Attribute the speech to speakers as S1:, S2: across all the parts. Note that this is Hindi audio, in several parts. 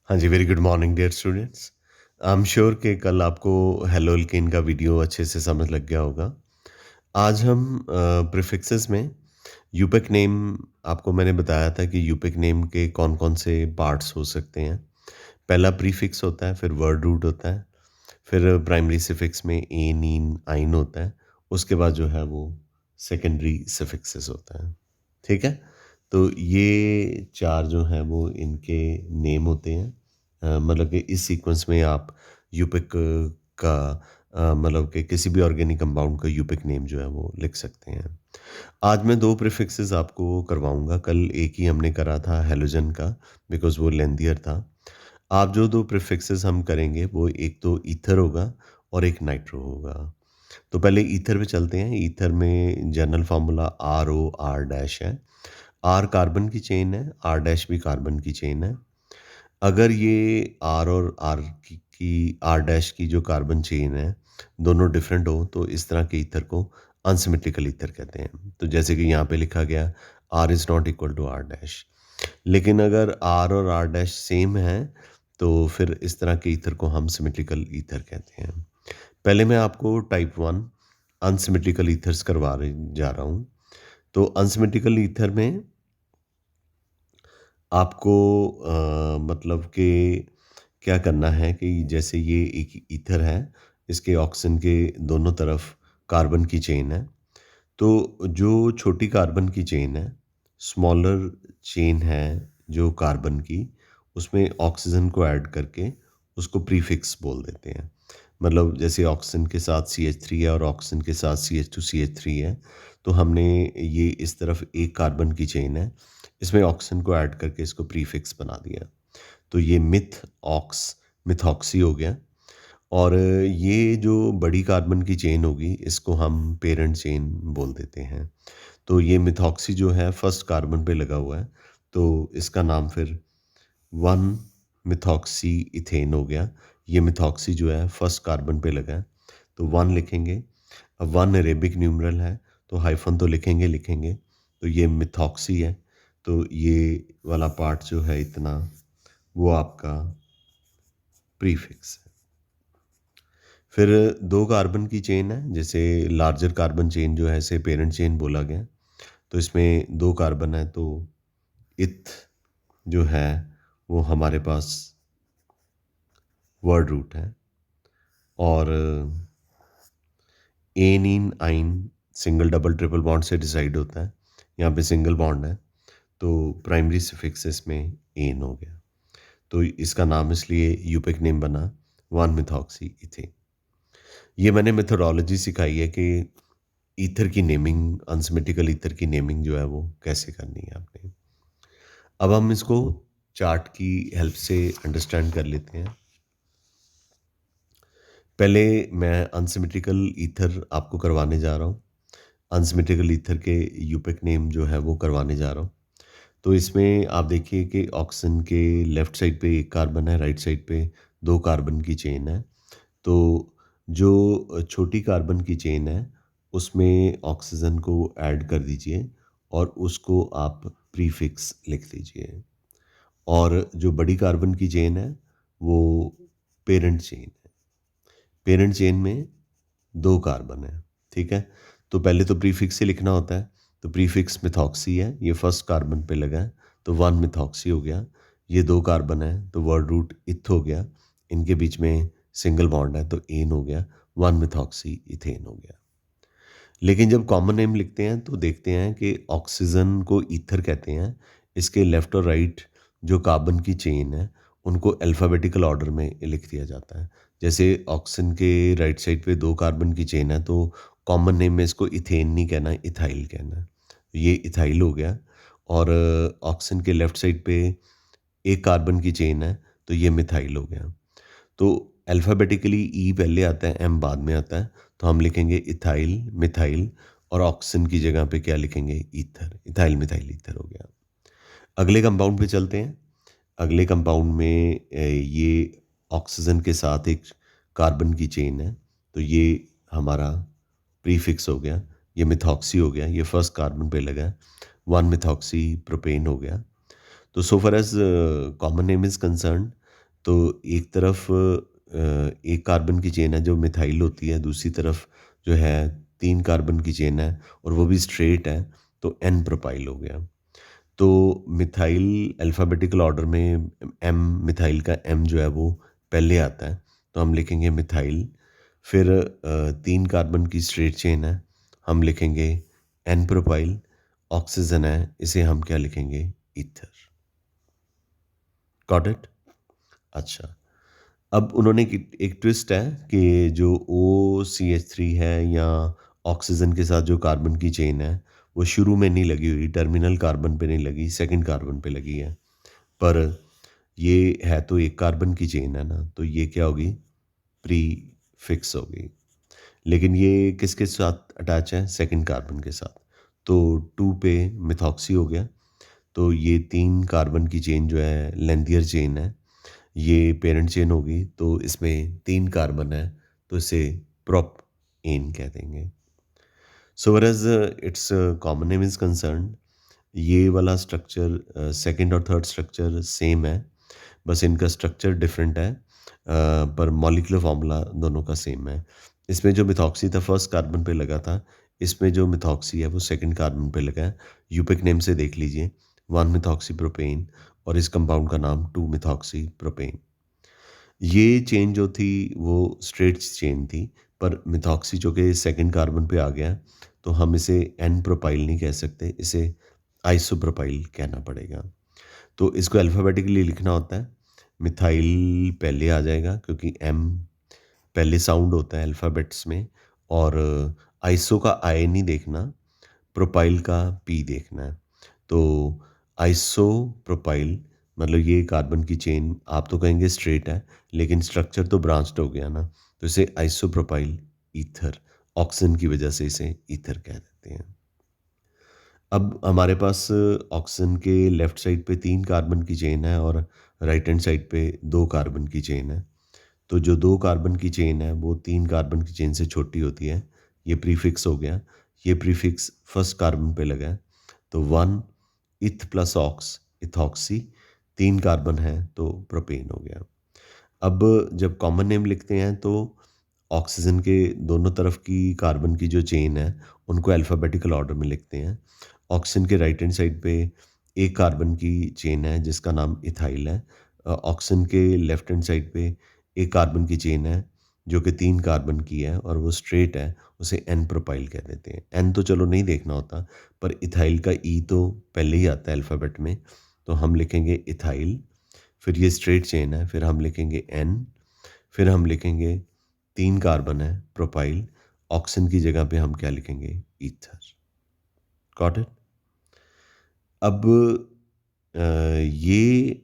S1: हाँ जी, very good morning dear students. I am sure कि कल आपको हेलो एल्केन का वीडियो अच्छे से समझ लग गया होगा। आज हम प्रीफिक्सेस में यूपिक नेम आपको मैंने बताया था कि यूपिक नेम के कौन-कौन से पार्ट्स हो सकते हैं। पहला प्रीफिक्स होता है, फिर वर्ड रूट होता है, फिर प्राइमरी सफिक्स में ए, नीन, आइन होता है। उसके बाद जो है वो सेकेंडरी सफिक्सेस होता है। ठीक है? तो ये 4 जो हैं वो इनके नेम होते हैं। मतलब कि इस सीक्वेंस में आप यूपिक का मतलब कि किसी भी ऑर्गेनिक कंपाउंड का यूपिक नेम जो है वो लिख सकते हैं। आज मैं 2 प्रीफिक्सेस आपको करवाऊँगा। कल एक ही हमने करा था हैलोजन का बिकॉज़ वो लेंथियर था। आप जो 2 प्रीफिक्सेस हम करेंगे वो एक तो ईथर होगा और एक नाइट्रो होगा। तो पहले ईथर पे चलते हैं। ईथर में जनरल फ़ॉर्मूला ROR डैश है। R कार्बन की चेन है, R डैश भी कार्बन की चेन है। अगर ये R और R की R डैश की जो कार्बन चेन है, दोनों डिफरेंट हो तो इस तरह के ईथर को अनसिमेट्रिकल ईथर कहते हैं। तो जैसे कि यहाँ पे लिखा गया R is not equal to R dash. लेकिन अगर R और R डैश सेम है, तो फिर इस तरह के ईथर को हम सिमेट्रिकल ईथर कहते हैं। पहले मैं आपको टाइप 1 अनसिमेट्रिकल ईथर्स जा रहा हूँ। तो अनसिमेट्रिकल ईथर में आपको मतलब कि क्या करना है कि जैसे ये एक ईथर है, इसके ऑक्सीजन के दोनों तरफ कार्बन की चेन है। तो जो छोटी कार्बन की चेन है, स्मॉलर चेन है जो कार्बन की, उसमें ऑक्सीजन को ऐड करके उसको प्रीफिक्स बोल देते हैं। मतलब जैसे ऑक्सीजन के साथ CH3 है और ऑक्सीजन के साथ CH2CH3 है, तो हमने ये इस तरफ एक कार्बन की चेन है, इसमें ऑक्सीजन को ऐड करके इसको प्रीफिक्स बना दिया। तो ये मिथॉक्सी हो गया। और ये जो बड़ी कार्बन की चेन होगी इसको हम पेरेंट चेन बोल देते हैं। तो ये मिथॉक्सी जो है फर्स्ट कार्बन पे लगा हुआ है, तो इसका नाम फिर 1 मिथॉक्सी इथेन हो गया। ये मिथॉक्सी जो है फर्स्ट कार्बन पे लगा है, तो 1 लिखेंगे। अब 1 अरेबिक न्यूमेरल है, तो हाइफ़न तो लिखेंगे। तो ये मिथॉक्सी है, तो ये वाला पार्ट जो है इतना, वो आपका प्रीफिक्स है। फिर 2 कार्बन की चेन है, जैसे लार्जर कार्बन चेन जो है इसे पेरेंट चेन बोला गया। तो इसमें 2 कार्बन है, तो इथ जो है वो हमारे पास वर्ड रूट है। और एनीन आइन सिंगल डबल ट्रिपल बॉन्ड से डिसाइड होता है। यहाँ पे सिंगल बॉन्ड है, तो प्राइमरी सफिक्स इसमें एन हो गया। तो इसका नाम इसलिए यूपिक नेम बना 1 मिथॉक्सी इथेन। ये मैंने मेथोडोलॉजी सिखाई है कि ईथर की नेमिंग, अनसिमेट्रिकल ईथर की नेमिंग जो है वो कैसे करनी है आपने। अब हम इसको चार्ट की हेल्प से अंडरस्टैंड कर लेते हैं। पहले मैं अनसिमेट्रिकल ईथर आपको करवाने जा रहा हूँ। अनसिमेट्रिकल ईथर के यूपिक नेम जो है वो करवाने जा रहा हूँ। तो इसमें आप देखिए कि ऑक्सीजन के लेफ्ट साइड पे एक कार्बन है, राइट साइड पे 2 कार्बन की चेन है। तो जो छोटी कार्बन की चेन है, उसमें ऑक्सीजन को ऐड कर दीजिए और उसको आप प्रीफिक्स लिख दीजिए। और जो बड़ी कार्बन की चेन है, वो पेरेंट चेन है। पेरेंट चेन में 2 कार्बन है, ठीक है? तो पहले तो प्रीफिक्स ही लिखना होता है, तो प्रीफिक्स मिथॉक्सी है, ये फर्स्ट कार्बन पे लगा है, तो 1 मिथॉक्सी हो गया। ये 2 कार्बन है, तो वर्ड रूट इथ हो गया। इनके बीच में सिंगल बॉन्ड है, तो एन हो गया, 1 मिथॉक्सी इथेन हो गया। लेकिन जब कॉमन नेम लिखते हैं तो देखते हैं कि ऑक्सीजन को ईथर कहते हैं। इसके लेफ्ट और राइट जो कार्बन की चेन है, उनको अल्फ़ाबेटिकल ऑर्डर में लिख दिया जाता है। जैसे ऑक्सीजन के राइट साइड पे 2 कार्बन की चेन है, तो कॉमन नेम में इसको इथेन नहीं कहना है, इथाइल कहना है। ये इथाइल हो गया। और ऑक्सीजन के लेफ्ट साइड पे 1 कार्बन की चेन है, तो ये मिथाइल हो गया। तो अल्फ़ाबेटिकली ई पहले आता है, एम बाद में आता है, तो हम लिखेंगे इथाइल, मिथाइल, और ऑक्सीजन की जगह पे क्या लिखेंगे? ईथर, इथाइल मिथाइल ईथर हो गया। अगले कंपाउंड पे चलते हैं। अगले कंपाउंड में ये ऑक्सीजन के साथ एक कार्बन की चेन है, तो ये हमारा प्रीफिक्स हो गया। ये मिथॉक्सी हो गया, ये फर्स्ट कार्बन पे लगा है, 1 मिथॉक्सी प्रोपेन हो गया। तो so far as common name is concerned, तो एक तरफ एक कार्बन की चेन है जो मिथाइल होती है, दूसरी तरफ जो है 3 कार्बन की चेन है और वो भी स्ट्रेट है, तो एन प्रोपाइल हो गया। तो मिथाइल अल्फ़ाबेटिकल ऑर्डर में एम मिथाइल का एम जो है वो पहले आता है, तो हम लिखेंगे मिथाइल। फिर 3 कार्बन की स्ट्रेट चेन है, हम लिखेंगे एन प्रोपाइल। ऑक्सीजन है, इसे हम क्या लिखेंगे? ईथर। Got it? अच्छा। अब उन्होंने एक ट्विस्ट है कि जो OCH3 है या ऑक्सीजन के साथ जो कार्बन की चेन है, वो शुरू में नहीं लगी हुई, टर्मिनल कार्बन पे नहीं लगी, सेकंड कार्बन पे लगी है। पर ये है तो एक कार्बन की चेन है ना, तो ये क्या होगी? प्रीफिक्स होगी। लेकिन ये किसके साथ अटैच है? सेकंड कार्बन के साथ। तो 2 पे मिथॉक्सी हो गया। तो ये 3 कार्बन की चेन जो है लेंथियर चेन है, ये पेरेंट चेन होगी, तो इसमें 3 कार्बन है, तो इसे प्रोपेन कह देंगे। So whereas it's common name is concerned, ये वाला स्ट्रक्चर सेकंड और थर्ड स्ट्रक्चर सेम है, बस इनका स्ट्रक्चर डिफरेंट है, पर मॉलिक्यूलर फार्मूला दोनों का सेम है। इसमें जो मिथॉक्सी था फर्स्ट कार्बन पे लगा था, इसमें जो मिथॉक्सी है वो सेकंड कार्बन पे लगा है। यूपिक नेम से देख लीजिए, 1 मिथॉक्सी प्रोपेन, और इस कंपाउंड का नाम 2 मिथॉक्सी प्रोपेन। ये चेन जो थी वो स्ट्रेट चेन थी, पर मिथॉक्सी जो कि सेकंड कार्बन पे आ गया, तो हम इसे एन प्रोपाइल नहीं कह सकते, इसे आइसोप्रोपाइल कहना पड़ेगा। तो इसको अल्फ़ाबेटिकली लिखना होता है, मिथाइल पहले आ जाएगा क्योंकि एम पहले साउंड होता है अल्फ़ाबेट्स में, और आइसो का आई नहीं देखना, प्रोपाइल का पी देखना है। तो आइसो प्रोपाइल मतलब ये कार्बन की चेन आप तो कहेंगे स्ट्रेट है, लेकिन स्ट्रक्चर तो ब्रांच्ड हो गया ना, तो इसे आइसो प्रोपाइल ईथर, ऑक्सीजन की वजह से इसे ईथर कह देते हैं। अब हमारे पास ऑक्सीजन के लेफ्ट साइड पे 3 कार्बन की चेन है और राइट हैंड साइड पे 2 कार्बन की चेन है। तो जो 2 कार्बन की चेन है वो 3 कार्बन की चेन से छोटी होती है। ये प्रीफिक्स हो गया। ये प्रीफिक्स फर्स्ट कार्बन पे लगा है। तो 1 इथ प्लस ऑक्स, इथॉक्सी, 3 कार्बन है तो प्रोपेन हो गया। अब जब कॉमन नेम लिखते हैं तो ऑक्सीजन के दोनों तरफ की कार्बन की जो चेन है उनको अल्फ़ाबेटिकल ऑर्डर में लिखते हैं। ऑक्सीजन के राइट हैंड साइड पे एक कार्बन की चेन है जिसका नाम इथाइल है। ऑक्सीजन के लेफ्ट हैंड साइड पे एक कार्बन की चेन है जो कि 3 कार्बन की है और वो स्ट्रेट है, उसे एन प्रोपाइल कह देते हैं। एन तो चलो नहीं देखना होता, पर इथाइल का ई तो पहले ही आता है अल्फ़ाबेट में, तो हम लिखेंगे इथाइल। फिर ये स्ट्रेट चेन है, फिर हम लिखेंगे एन, फिर हम लिखेंगे 3 कार्बन है प्रोपाइल, ऑक्सीजन की जगह पे हम क्या लिखेंगे? ईथर। Got it? अब ये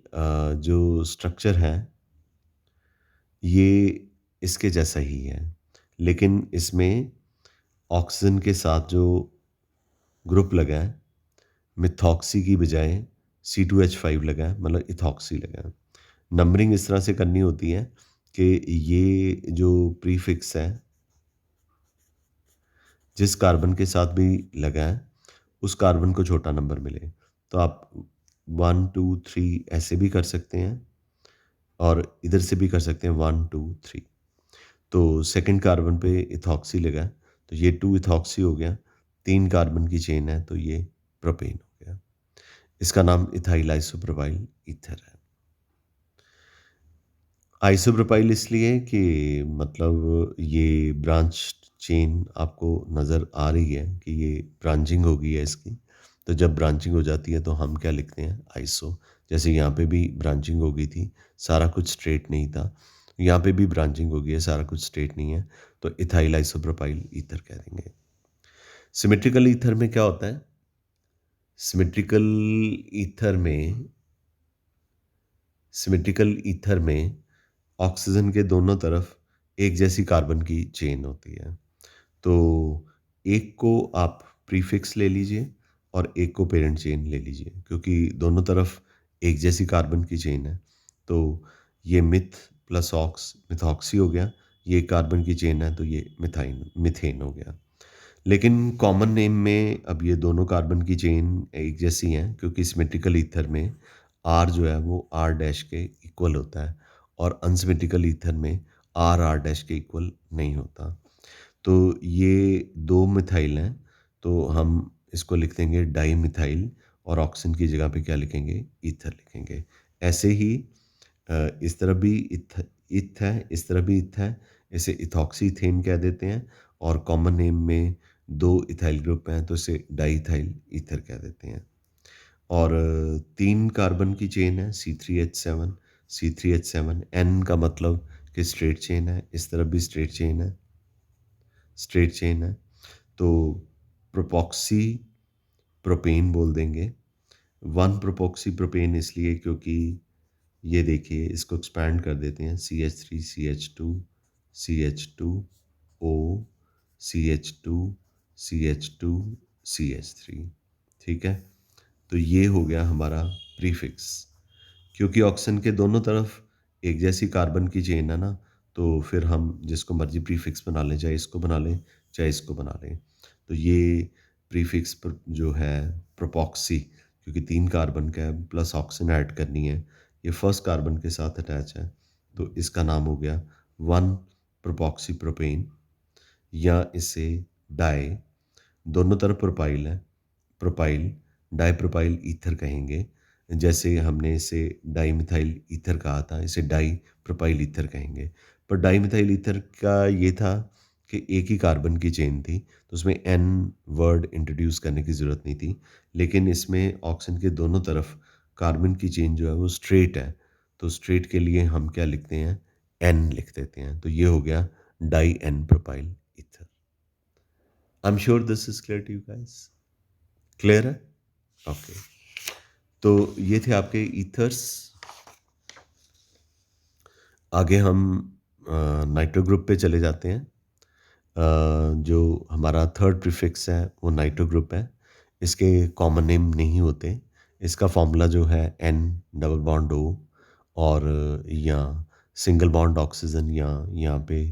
S1: जो स्ट्रक्चर है ये इसके जैसा ही है, लेकिन इसमें ऑक्सीजन के साथ जो ग्रुप लगा है, मिथॉक्सी की बजाय C2H5 लगा है, मतलब इथॉक्सी लगा है। नंबरिंग इस तरह से करनी होती है कि ये जो प्रीफिक्स है, जिस कार्बन के साथ भी लगा है, उस कार्बन को छोटा नंबर मिले। तो आप 1, 2, 3 ऐसे भी कर सकते हैं और इधर से भी कर सकते हैं 1, 2, 3। तो सेकंड कार्बन पे इथॉक्सी लगा, तो ये 2 इथॉक्सी हो गया, 3 कार्बन की चेन है, तो ये प्रोपेन हो गया। इसका नाम इथाइल आइसोप्रोपाइल ईथर है। आइसोप्रोपाइल इसलिए कि मतलब ये ब्रांच चेन आपको नज़र आ रही है कि ये ब्रांचिंग हो गई है इसकी। तो जब ब्रांचिंग हो जाती है तो हम क्या लिखते हैं? आइसो। जैसे यहाँ पे भी ब्रांचिंग हो गई थी, सारा कुछ स्ट्रेट नहीं था। यहाँ पे भी ब्रांचिंग हो गई है, सारा कुछ स्ट्रेट नहीं है, तो इथाइल आइसोप्रोपाइल ईथर कह देंगे। सिमेट्रिकल ईथर में क्या होता है? सिमेट्रिकल ईथर में सिमेट्रिकल ईथर में ऑक्सीजन के दोनों तरफ एक जैसी कार्बन की चेन होती है। तो एक को आप प्रीफिक्स ले लीजिए और एक को पेरेंट चेन ले लीजिए, क्योंकि दोनों तरफ एक जैसी कार्बन की चेन है। तो ये मिथ प्लस ऑक्स मिथॉक्सी हो गया, ये कार्बन की चेन है तो ये मिथाइन मिथेन हो गया। लेकिन कॉमन नेम में अब ये दोनों कार्बन की चेन एक जैसी हैं, क्योंकि सिमेट्रिकल ईथर में आर जो है वो आर डैश के इक्वल होता है और अनसिमेट्रिकल ईथर में आर आर डैश के इक्वल नहीं होता। तो ये 2 मिथाइल हैं, तो हम इसको लिख देंगे डाई मिथाइल और ऑक्सीजन की जगह पे क्या लिखेंगे? ईथर लिखेंगे। ऐसे ही इस तरफ भी इथ है, इस तरफ भी इथ है, इसे इथॉक्सी इथेन कह देते हैं और कॉमन नेम में 2 इथाइल ग्रुप हैं तो इसे डाईइथाइल ईथर कह देते हैं। और 3 कार्बन की चेन है C3H7, C3H7 N का मतलब कि स्ट्रेट चेन है, इस तरफ भी स्ट्रेट चेन है, स्ट्रेट चेन है। तो प्रोपॉक्सी प्रोपेन बोल देंगे। 1 प्रोपॉक्सी प्रोपेन इसलिए क्योंकि ये देखिए इसको एक्सपैंड कर देते हैं CH3 CH2 CH2 O CH2 CH2 CH3, ठीक है। तो ये हो गया हमारा प्रीफिक्स। क्योंकि ऑक्सीजन के दोनों तरफ एक जैसी कार्बन की चेन है ना, तो फिर हम जिसको मर्जी प्रीफिक्स बना लें, चाहे इसको बना लें चाहे इसको बना लें। तो ये प्रीफिक्स जो है प्रोपॉक्सी, क्योंकि 3 कार्बन का है प्लस ऑक्सीजन ऐड करनी है, ये फर्स्ट कार्बन के साथ अटैच है, तो इसका नाम हो गया 1 प्रोपॉक्सी प्रोपेन, या इसे डाई, दोनों तरफ प्रोपाइल है, प्रोपाइल डाई प्रोपाइल ईथर कहेंगे। जैसे हमने इसे डाई मिथाइल ईथर कहा था, इसे डाई प्रोपाइल ईथर कहेंगे। पर डाई मिथाइल ईथर का ये था कि एक ही कार्बन की चेन थी, तो उसमें एन वर्ड इंट्रोड्यूस करने की ज़रूरत नहीं थी। लेकिन इसमें ऑक्सीजन के दोनों तरफ कार्बन की चेन जो है वो स्ट्रेट है, तो स्ट्रेट के लिए हम क्या लिखते हैं? एन लिख देते हैं। तो ये हो गया di n propyl ether. I am sure this is clear to you guys. Clear है? ओके। तो ये थे आपके ईथर्स। आगे हम नाइट्रो ग्रुप पे चले जाते हैं। जो हमारा थर्ड प्रीफिक्स है वो नाइट्रो ग्रुप है। इसके कॉमन नेम नहीं होते। इसका फॉर्मूला जो है N डबल बॉन्ड O, और या सिंगल बॉन्ड ऑक्सीजन, या यहाँ पे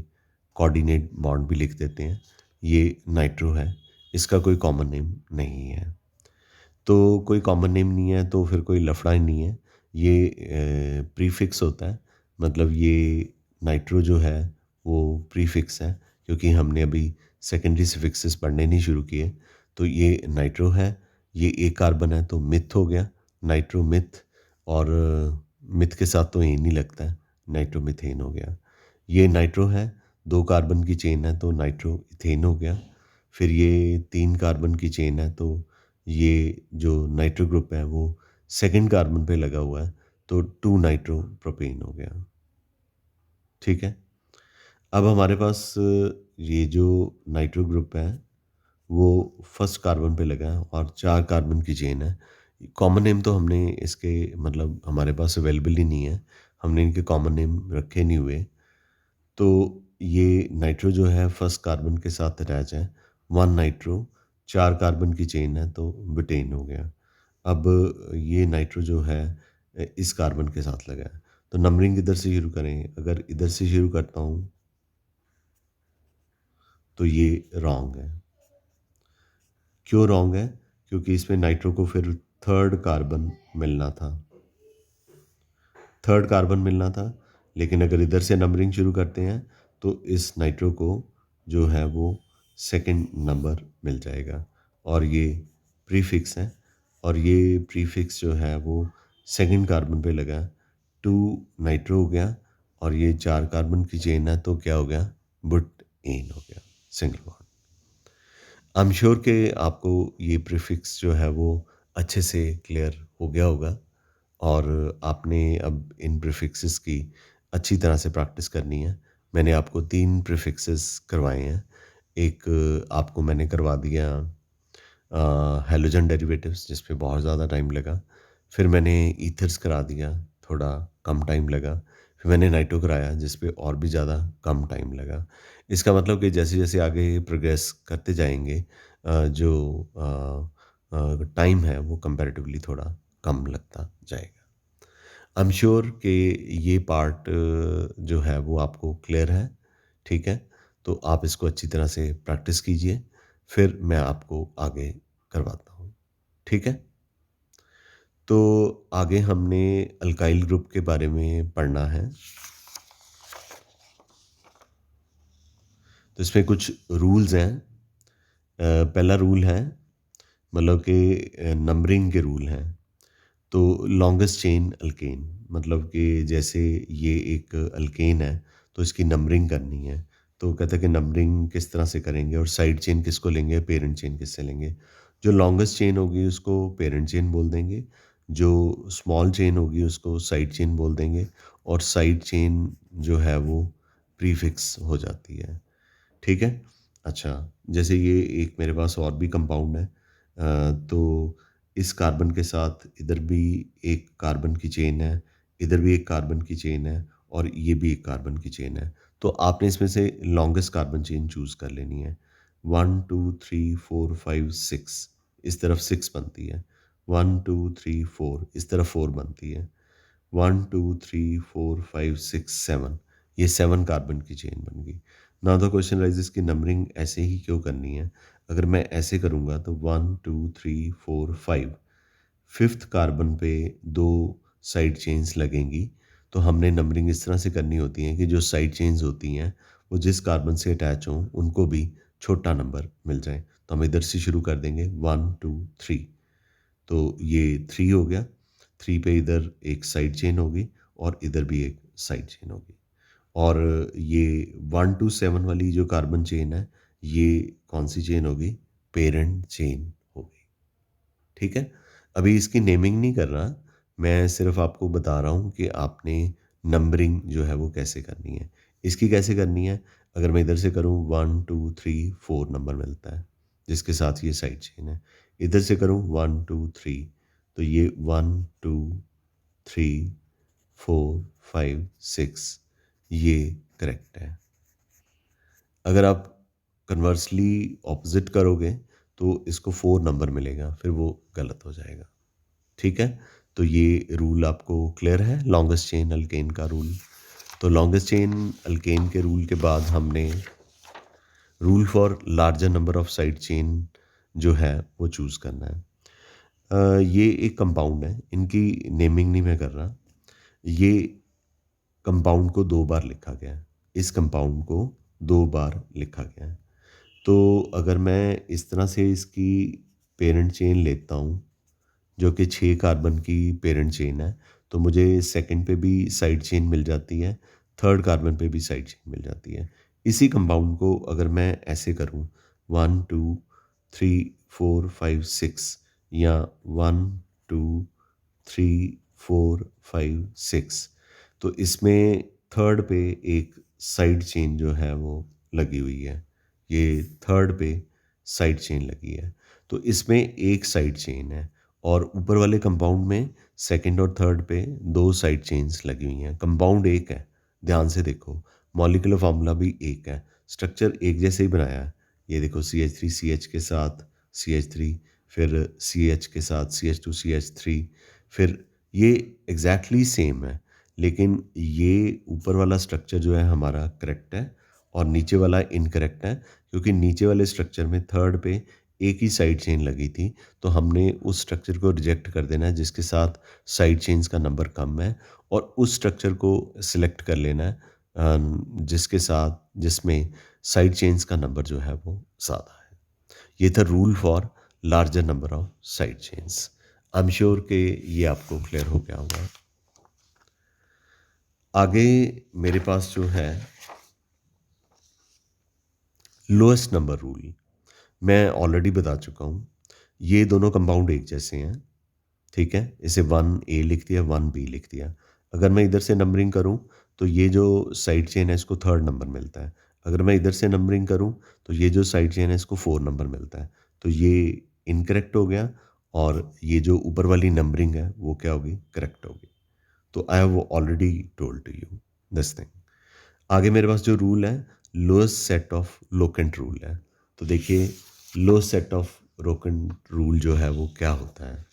S1: कोऑर्डिनेट बॉन्ड भी लिख देते हैं। ये नाइट्रो है, इसका कोई कॉमन नेम नहीं है। तो कोई कॉमन नेम नहीं है तो फिर कोई लफड़ा ही नहीं है। ये प्रीफिक्स होता है, मतलब ये नाइट्रो जो है वो प्रीफिक्स है, क्योंकि हमने अभी सेकेंडरी सफिक्सेस पढ़ने नहीं शुरू किए। तो ये नाइट्रो है, ये एक कार्बन है तो मिथ हो गया, नाइट्रो मिथ। और मिथ के साथ तो एन ही लगता है, नाइट्रो मिथेन हो गया। ये नाइट्रो है, 2 कार्बन की चेन है तो नाइट्रो इथेन हो गया। फिर ये 3 कार्बन की चेन है तो ये जो नाइट्रो ग्रुप है वो सेकंड कार्बन पे लगा हुआ है, तो 2 नाइट्रो प्रोपेन हो गया, ठीक है। अब हमारे पास ये जो नाइट्रो ग्रुप है वो फर्स्ट कार्बन पे लगा है और 4 कार्बन की चेन है। कॉमन नेम तो हमने इसके मतलब हमारे पास अवेलेबल ही नहीं है, हमने इनके कॉमन नेम रखे नहीं हुए। तो ये नाइट्रो जो है फर्स्ट कार्बन के साथ अटैच है, 1 नाइट्रो, 4 कार्बन की चेन है तो ब्यूटेन हो गया। अब ये नाइट्रो जो है इस कार्बन के साथ लगा है, तो नंबरिंग इधर से शुरू करें। अगर इधर से शुरू करता हूँ तो ये रॉन्ग है। क्यों रॉन्ग है? क्योंकि इसमें नाइट्रो को फिर थर्ड कार्बन मिलना था, थर्ड कार्बन मिलना था। लेकिन अगर इधर से नंबरिंग शुरू करते हैं तो इस नाइट्रो को जो है वो सेकंड नंबर मिल जाएगा, और ये प्रीफिक्स है, और ये प्रीफिक्स जो है वो सेकंड कार्बन पे लगा, 2 नाइट्रो हो गया, और ये 4 कार्बन की चेन है तो क्या हो गया? बुट एन हो गया, single bond. I am sure कि आपको ये प्रीफिक्स जो है वो अच्छे से क्लियर हो गया होगा, और आपने अब इन प्रीफिक्सेस की अच्छी तरह से प्रैक्टिस करनी है। मैंने आपको 3 प्रीफिक्सेस करवाए हैं। एक आपको मैंने करवा दिया हैलोजन डेरिवेटिव्स, जिस पे बहुत ज़्यादा टाइम लगा। फिर मैंने ईथर्स करा दिया, थोड़ा कम टाइम लगा। फिर मैंने नाइट्रो कराया जिस पे और भी ज़्यादा कम टाइम लगा। इसका मतलब कि जैसे जैसे आगे प्रोग्रेस करते जाएंगे जो टाइम है वो कंपैरेटिवली थोड़ा कम लगता जाएगा। आई एम श्योर कि ये पार्ट जो है वो आपको क्लियर है, ठीक है। तो आप इसको अच्छी तरह से प्रैक्टिस कीजिए, फिर मैं आपको आगे करवाता हूँ, ठीक है। तो आगे हमने अल्काइल ग्रुप के बारे में पढ़ना है। तो इसमें कुछ रूल्स हैं। पहला रूल है मतलब कि नंबरिंग के रूल हैं। तो लॉन्गेस्ट चेन अल्केन मतलब कि जैसे ये एक अल्केन है तो इसकी नंबरिंग करनी है। तो कहते हैं कि नंबरिंग किस तरह से करेंगे और साइड चेन किसको लेंगे, पेरेंट चेन किससे लेंगे। जो लॉन्गेस्ट चेन होगी उसको पेरेंट चेन बोल देंगे, जो स्मॉल चेन होगी उसको साइड चेन बोल देंगे, और साइड चेन जो है वो प्रीफिक्स हो जाती है। ठीक है? अच्छा, जैसे ये एक मेरे पास और भी कंपाउंड है। तो इस कार्बन के साथ इधर भी एक कार्बन की चेन है, इधर भी एक कार्बन की चेन है और ये भी एक कार्बन की चेन है। तो आपने इसमें से लॉन्गेस्ट कार्बन चेन चूज़ कर लेनी है। 1, 2, 3, 4, 5, 6 इस तरफ 6 बनती है। 1, 2, 3, 4 इस तरफ 4 बनती है। 1, 2, 3, 4, 5, 6, 7 ये 7 कार्बन की चेन बन गई। नाउ द क्वेश्चन राइजेस कि नंबरिंग ऐसे ही क्यों करनी है? अगर मैं ऐसे करूँगा तो 1, 2, 3, 4, 5 फिफ्थ कार्बन पे 2 साइड चेन्स लगेंगी। तो हमने नंबरिंग इस तरह से करनी होती है कि जो साइड चेन्स होती हैं वो जिस कार्बन से अटैच हों उनको भी छोटा नंबर मिल जाए। तो हम इधर से शुरू कर देंगे 1, 2, 3। तो ये 3 हो गया। 3 पे इधर एक साइड चेन होगी और इधर भी एक साइड चेन होगी। और ये 1 टू 7 वाली जो कार्बन चेन है, ये कौन-सी चेन होगी? पेरेंट चेन होगी। ठीक है? अभी इसकी नेमिंग नहीं कर रहा, मैं सिर्फ़ आपको बता रहा हूँ कि आपने नंबरिंग जो है वो कैसे करनी है। इसकी कैसे करनी है? अगर मैं इधर से करूँ 1, 2, 3, 4 नंबर मिलता है, जिसके साथ ये साइड चेन है। इधर से करूँ 1, 2, 3 तो ये 1, 2, 3, 4, 5, 6 ये करेक्ट है। अगर आप कन्वर्सली ऑपोज़िट करोगे तो इसको 4 नंबर मिलेगा, फिर वो गलत हो जाएगा। ठीक है? तो ये रूल आपको क्लियर है लॉन्गेस्ट चेन अल्केन का रूल। तो लॉन्गेस्ट चेन अल्केन के रूल के बाद हमने rule for larger number of side chain जो है वो चूज़ करना है। ये एक कंपाउंड है, इनकी नेमिंग नहीं मैं कर रहा। ये कंपाउंड को 2 बार लिखा गया है। इस कंपाउंड को 2 बार लिखा गया है। तो अगर मैं इस तरह से इसकी पेरेंट चेन लेता हूँ जो कि 6 कार्बन की पेरेंट चेन है, तो मुझे सेकंड पे भी साइड चेन मिल जाती है, थर्ड कार्बन पे भी साइड चेन मिल जाती है। इसी कंपाउंड को अगर मैं ऐसे करूँ 1, 2, 3, 4, 5, 6 या 1, 2, 3, 4, 5, 6 तो इसमें थर्ड पे एक साइड चेन जो है वो लगी हुई है। ये थर्ड पे साइड चेन लगी है। तो इसमें एक साइड चेन है और ऊपर वाले कंपाउंड में सेकंड और थर्ड पे 2 साइड चेन्स लगी हुई हैं। कंपाउंड एक है, ध्यान से देखो, मॉलिक्यूलर फार्मूला भी एक है, स्ट्रक्चर एक जैसे ही बनाया है। ये देखो CH3CH के साथ CH3 फिर CH के साथ CH2CH3 फिर ये एग्ज़ैक्टली सेम है, लेकिन ये ऊपर वाला स्ट्रक्चर जो है हमारा करेक्ट है और नीचे वाला इनकरेक्ट है, क्योंकि नीचे वाले स्ट्रक्चर में थर्ड पे एक ही साइड चेन लगी थी, तो हमने उस स्ट्रक्चर को रिजेक्ट कर देना है जिसके साथ साइड चेन्स का नंबर कम है और उस स्ट्रक्चर को सिलेक्ट कर लेना है जिसके साथ जिसमें साइड चेन्स का नंबर जो है वो ज़्यादा है। ये था rule for larger number of side chains. I am sure कि ये आपको क्लियर हो गया होगा। आगे मेरे पास जो है लोएस्ट नंबर रूल, मैं ऑलरेडी बता चुका हूँ। ये दोनों कंपाउंड एक जैसे हैं, ठीक है? इसे 1A लिख दिया, 1B लिख दिया। अगर मैं इधर से नंबरिंग करूँ, तो ये जो साइड चेन है इसको थर्ड नंबर मिलता है। अगर मैं इधर से नंबरिंग करूँ, तो ये जो साइड चेन है इसको 4 नंबर मिलता है। तो ये इनकरेक्ट हो गया और ये जो ऊपर वाली नंबरिंग है वो क्या होगी? करेक्ट होगी। तो I have already told to you this thing. आगे मेरे पास जो रूल है, lowest set of locant rule है। तो देखिए lowest set of locant rule जो है वो क्या होता है?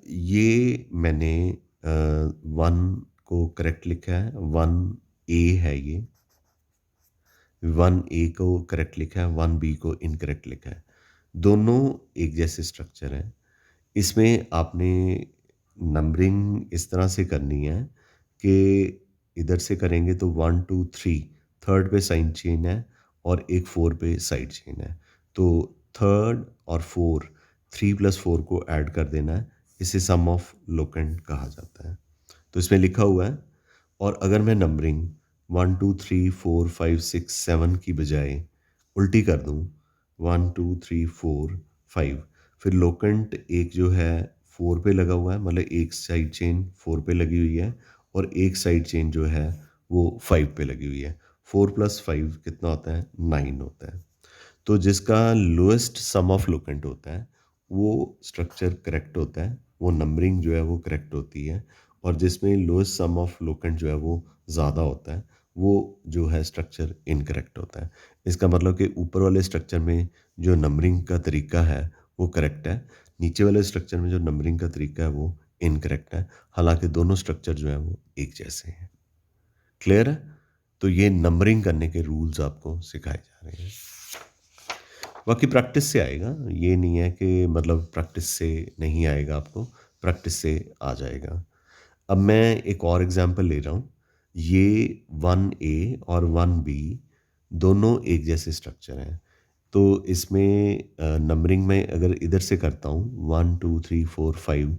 S1: ये मैंने 1 को करेक्ट लिखा है, 1A है ये, 1A को करेक्ट लिखा है, 1B को इनकरेक्ट लिखा है। दोनों एक जैसे स्ट्रक्चर हैं। इसमें आपने नंबरिंग इस तरह से करनी है कि इधर से करेंगे तो 1 2 3 थर्ड पे साइड चेन है और एक 4 पे साइड चेन है। तो थर्ड और 4 3 प्लस 4 को ऐड कर देना है। इसे सम ऑफ लोकेंट कहा जाता है। तो इसमें लिखा हुआ है। और अगर मैं नंबरिंग 1 2 3 4 5 6 7 की बजाय उल्टी कर दूं 1 2 3 4 5, फिर लोकेंट एक जो है 4 पे लगा हुआ है, मतलब एक साइड चेन 4 पे लगी हुई है और एक साइड चेन जो है वो 5 पे लगी हुई है। 4 प्लस 5 कितना होता है? 9 होता है। तो जिसका लोएस्ट सम ऑफ लोकेंट होता है वो स्ट्रक्चर करेक्ट होता है, वो नंबरिंग जो है वो करेक्ट होती है। और जिसमें लोएस्ट सम ऑफ लोकेंट जो है वो ज़्यादा होता है वो जो है स्ट्रक्चर इनकरेक्ट होता है। इसका मतलब कि ऊपर वाले स्ट्रक्चर में जो नंबरिंग का तरीका है वो करेक्ट है, नीचे वाले स्ट्रक्चर में जो नंबरिंग का तरीका है वो इनकरेक्ट है। हालांकि दोनों स्ट्रक्चर जो है वो एक जैसे हैं। क्लियर है? तो ये नंबरिंग करने के रूल्स आपको सिखाए जा रहे हैं। बाकी प्रैक्टिस से आएगा, ये नहीं है कि मतलब प्रैक्टिस से नहीं आएगा आपको, प्रैक्टिस से आ जाएगा। अब मैं एक और एग्जांपल ले रहा हूँ। ये 1A और 1B दोनों एक जैसे स्ट्रक्चर हैं। तो इसमें नंबरिंग में अगर इधर से करता हूँ 1 2 3 4 5,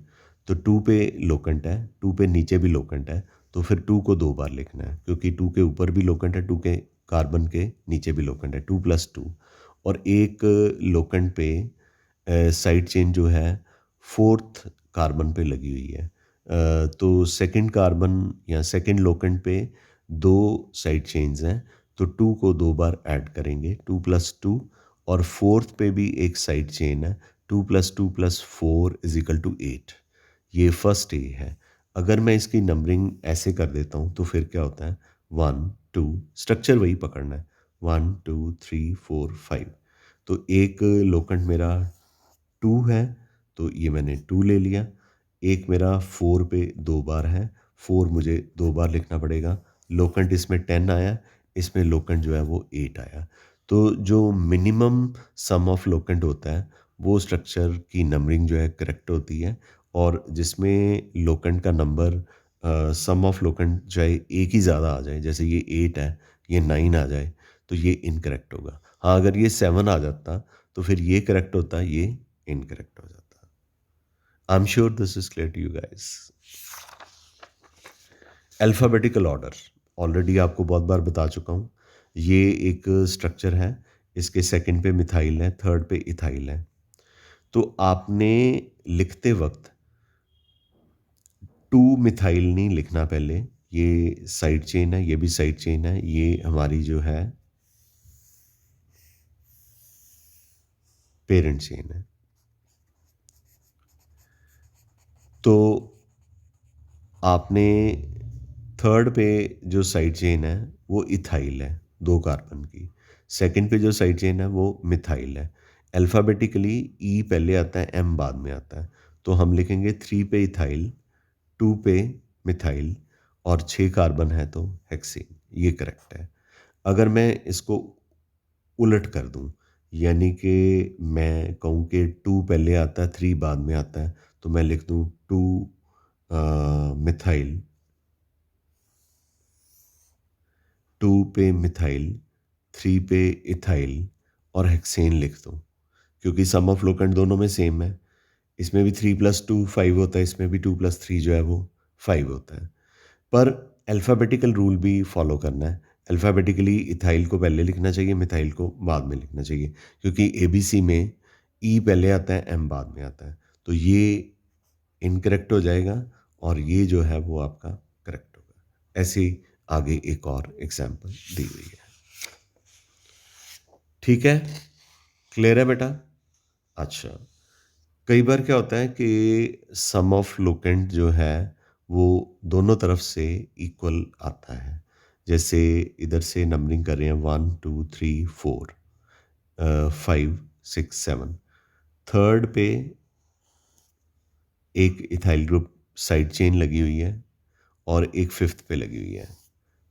S1: तो 2 पे लोकेंट है, 2 पे नीचे भी लोकेंट है। तो फिर 2 को 2 बार लिखना है क्योंकि 2 के ऊपर भी लोकेंट है, 2 के कार्बन के नीचे भी लोकेंट है, 2 प्लस 2। और एक लोकेंट पे साइड चेन जो है फोर्थ कार्बन पे लगी हुई है। तो सेकंड कार्बन या सेकंड लोकेंट पे दो साइड चेन्स हैं, तो 2 को 2 बार ऐड करेंगे, 2 प्लस 2। और फोर्थ पे भी एक साइड चेन है, 2 plus 2 plus 4 is equal to 8। ये फर्स्ट ए है। अगर मैं इसकी नंबरिंग ऐसे कर देता हूँ तो फिर क्या होता है? 1 2, स्ट्रक्चर वही पकड़ना है, 1 2 3 4 5। तो एक लोकेंट मेरा 2 है, तो ये मैंने 2 ले लिया। एक मेरा 4 पे 2 बार है, 4 मुझे 2 बार लिखना पड़ेगा। लोकेंट इसमें 10 आया, इसमें लोकेंट जो है वो 8 आया। तो जो मिनिमम सम ऑफ लोकेंट होता है वो स्ट्रक्चर की नंबरिंग जो है करेक्ट होती है। और जिसमें लोकेंट का नंबर सम ऑफ लोकेंट चाहे एक ही ज़्यादा आ जाए, जैसे ये 8 है, ये 9 आ जाए, तो ये इनकरेक्ट होगा। हाँ, अगर ये 7 आ जाता तो फिर ये करेक्ट होता, ये इनकरेक्ट हो जाता। I am sure this is clear to you guys. Alphabetical order already आपको बहुत बार बता चुका हूँ। ये एक स्ट्रक्चर है, इसके सेकंड पे मिथाइल है, थर्ड पे इथाइल है। तो आपने लिखते वक्त 2 मिथाइल नहीं लिखना पहले। ये साइड चेन है, ये भी साइड चेन है, ये हमारी जो है पेरेंट चेन है। तो आपने थर्ड पे जो साइड चेन है वो इथाइल है, 2 कार्बन की। सेकंड पे जो साइड चेन है वो मिथाइल है। अल्फ़ाबेटिकली ई पहले आता है, एम बाद में आता है। तो हम लिखेंगे 3 पे इथाइल, 2 पे मिथाइल और 6 कार्बन है तो हेक्सेन। ये करेक्ट है। अगर मैं इसको उलट कर दूं, यानी कि मैं कहूँ कि 2 पहले आता है, 3 बाद में आता है, तो मैं लिख दूं 2 मिथाइल, 2 पे मिथाइल, 3 पे इथाइल और हेक्सेन लिख दूं। क्योंकि सम ऑफ लोकेंट दोनों में सेम है। इसमें भी 3 प्लस 2 5 होता है, इसमें भी 2 प्लस 3 जो है वो 5 होता है। पर अल्फ़ाबेटिकल रूल भी फॉलो करना है। अल्फ़ाबेटिकली इथाइल को पहले लिखना चाहिए, मिथाइल को बाद में लिखना चाहिए। क्योंकि एबीसी में ई पहले आता है, एम बाद में आता है। तो ये इनकरेक्ट हो जाएगा और ये जो है वो आपका करेक्ट होगा। ऐसे ही आगे एक और एग्जाम्पल दी हुई है। ठीक है? क्लियर है बेटा? अच्छा, कई बार क्या होता है कि सम ऑफ लोकेंट जो है वो दोनों तरफ से इक्वल आता है। जैसे इधर से नंबरिंग कर रहे हैं 1 2 3 4 5 6 7। थर्ड पे एक इथाइल ग्रुप साइड चेन लगी हुई है और एक फिफ्थ पे लगी हुई है।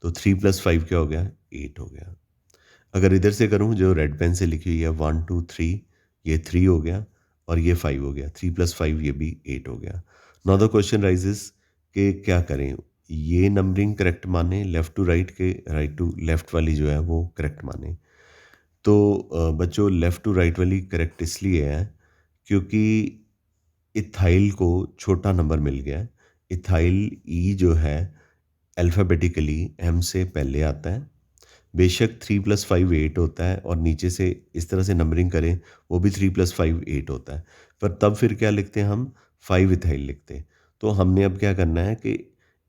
S1: तो 3 प्लस 5 क्या हो गया? 8 हो गया। अगर इधर से करूं जो रेड पेन से लिखी हुई है 1 2 3, ये 3 हो गया। और ये 5 हो गया, 3 + 5 ये भी 8 हो गया। नाउ द क्वेश्चन राइजेस कि क्या करें? ये नंबरिंग करेक्ट माने लेफ़्ट टू राइट के राइट टू लेफ़्ट वाली जो है वो करेक्ट माने। तो बच्चों लेफ़्ट टू राइट वाली करेक्ट इसलिए है क्योंकि इथाइल को छोटा नंबर मिल गया है। इथाइल ई जो है अल्फ़ाबेटिकली एम से पहले आता है। बेशक 3 + 5 8 होता है और नीचे से इस तरह से नंबरिंग करें वो भी 3 + 5 8 होता है। पर तब फिर क्या लिखते हैं हम 5 इथाइल लिखते हैं। तो हमने अब क्या करना है कि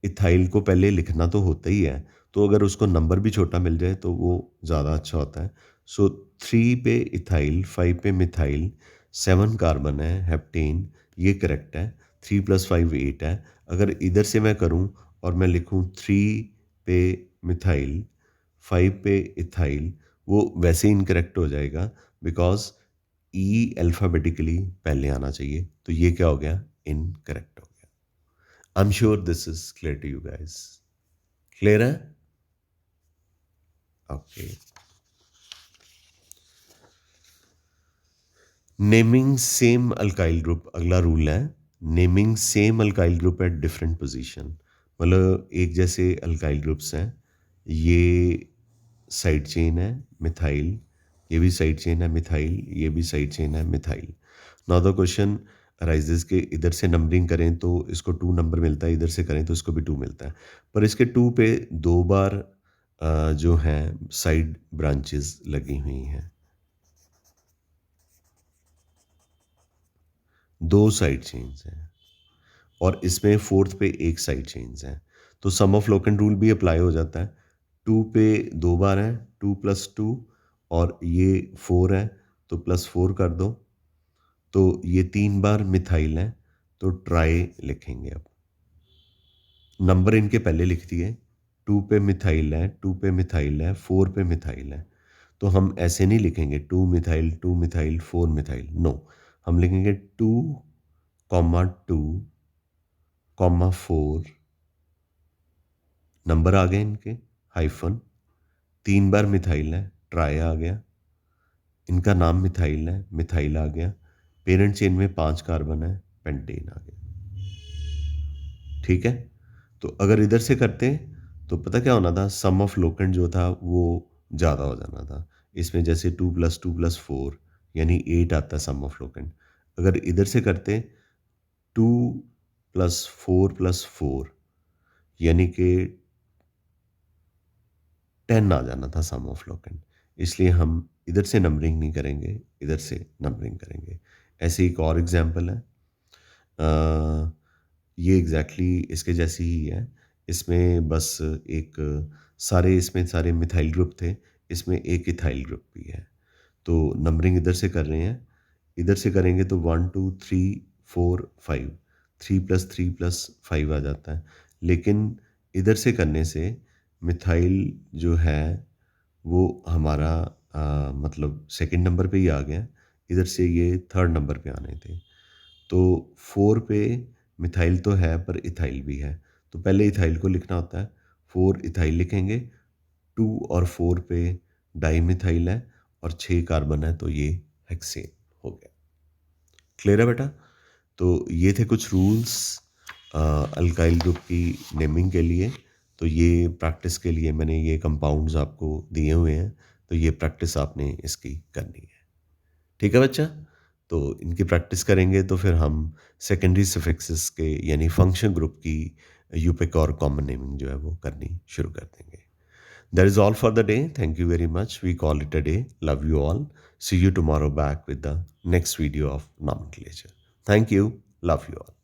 S1: इथाइल को पहले लिखना तो होता ही है, तो अगर उसको नंबर भी छोटा मिल जाए तो वो ज़्यादा अच्छा होता है। सो 3 पे इथाइल, 5 पे मिथाइल, 7 कार्बन है हेप्टेन, ये करेक्ट है। 3 + 5 8 है। अगर इधर से मैं करूँ और मैं लिखूँ 3 पे मिथाइल, 5 पे इथाइल, वो वैसे ही इनकरेक्ट हो जाएगा बिकॉज़ ई अल्फ़ाबेटिकली पहले आना चाहिए। तो ये क्या हो गया? इनकरेक्ट हो गया। I am sure this is clear to you guys. Clear है? Okay. Naming same alkyl group अगला रूल है। Naming same alkyl group at different position. मतलब एक जैसे अल्काइल ग्रुप्स हैं, ये साइड चेन है मिथाइल, ये भी साइड चेन है मिथाइल, ये भी साइड चेन है methyl. Now the question arises के इधर से नंबरिंग करें तो इसको 2 नंबर मिलता है, इधर से करें तो इसको भी 2 मिलता है। पर इसके 2 पे 2 बार जो हैं साइड ब्रांचेस लगी हुई हैं, 2 साइड चेन्स हैं और इसमें 4th पे 1 साइड चेन्स है। तो सम ऑफ लोकेंट रूल भी अप्लाई हो जाता है। 2 पे 2 बार है, 2 + 2 और ये 4 है तो +4 कर दो। तो ये 3 बार मिथाइल है तो ट्राई लिखेंगे अब। नंबर इनके पहले लिख दिए, 2 पे मिथाइल है, 2 पे मिथाइल है, 4 पे मिथाइल है। तो हम ऐसे नहीं लिखेंगे 2 मिथाइल, 2 मिथाइल, 4 मिथाइल, नो। हम लिखेंगे 2, 2, 4, नंबर आ गए इनके, हाइफन, 3 बार मिथाइल है, ट्राई आ गया, इनका नाम मिथाइल है, मिथाइल आ गया, पेरेंट चेन में 5 कार्बन है, पेंटेन आ गया। ठीक है? तो अगर इधर से करते तो पता क्या होना था? सम ऑफ लोकेंट जो था वो ज़्यादा हो जाना था। इसमें जैसे 2 + 2 + 4 यानी 8 आता है सम ऑफ लोकेंट। अगर इधर से करते 2 + 4 + 4 यानी कि 10 आ जाना था सम ऑफ लोकेंट। इसलिए हम इधर से नंबरिंग नहीं करेंगे, इधर से नंबरिंग करेंगे। ऐसे एक और एग्जांपल है। ये एग्जैक्टली इसके जैसी ही है। इसमें बस एक सारे इसमें सारे मिथाइल ग्रुप थे, इसमें एक इथाइल ग्रुप भी है। तो नंबरिंग इधर से कर रहे हैं, इधर से करेंगे तो 1 2 3 4 5, 3 + 3 + 5 आ जाता है। लेकिन इधर से करने से मिथाइल जो है वो हमारा मतलब सेकंड नंबर पे ही आ गया, इधर से ये थर्ड नंबर पे आने थे। तो 4 पे मिथाइल तो है पर इथाइल भी है, तो पहले इथाइल को लिखना होता है, 4 इथाइल लिखेंगे, 2 और 4 पे डाईमिथाइल है और 6 कार्बन है तो ये हेक्सेन हो गया। क्लियर है बेटा? तो ये थे कुछ रूल्स अल्काइल ग्रुप की नेमिंग के लिए। तो ये प्रैक्टिस के लिए मैंने ये कंपाउंड्स आपको दिए हुए हैं, तो ये प्रैक्टिस आपने इसकी करनी है। ठीक है बच्चा? तो इनकी प्रैक्टिस करेंगे तो फिर हम सेकेंडरी सफिक्सेस के यानी फंक्शन ग्रुप की यूपिक और कॉमन नेमिंग जो है वो करनी शुरू कर देंगे। That is all for the day. Thank you very much. We call it a day. Love you all. See you tomorrow back with the next video of nomenclature. Thank you. Love you all.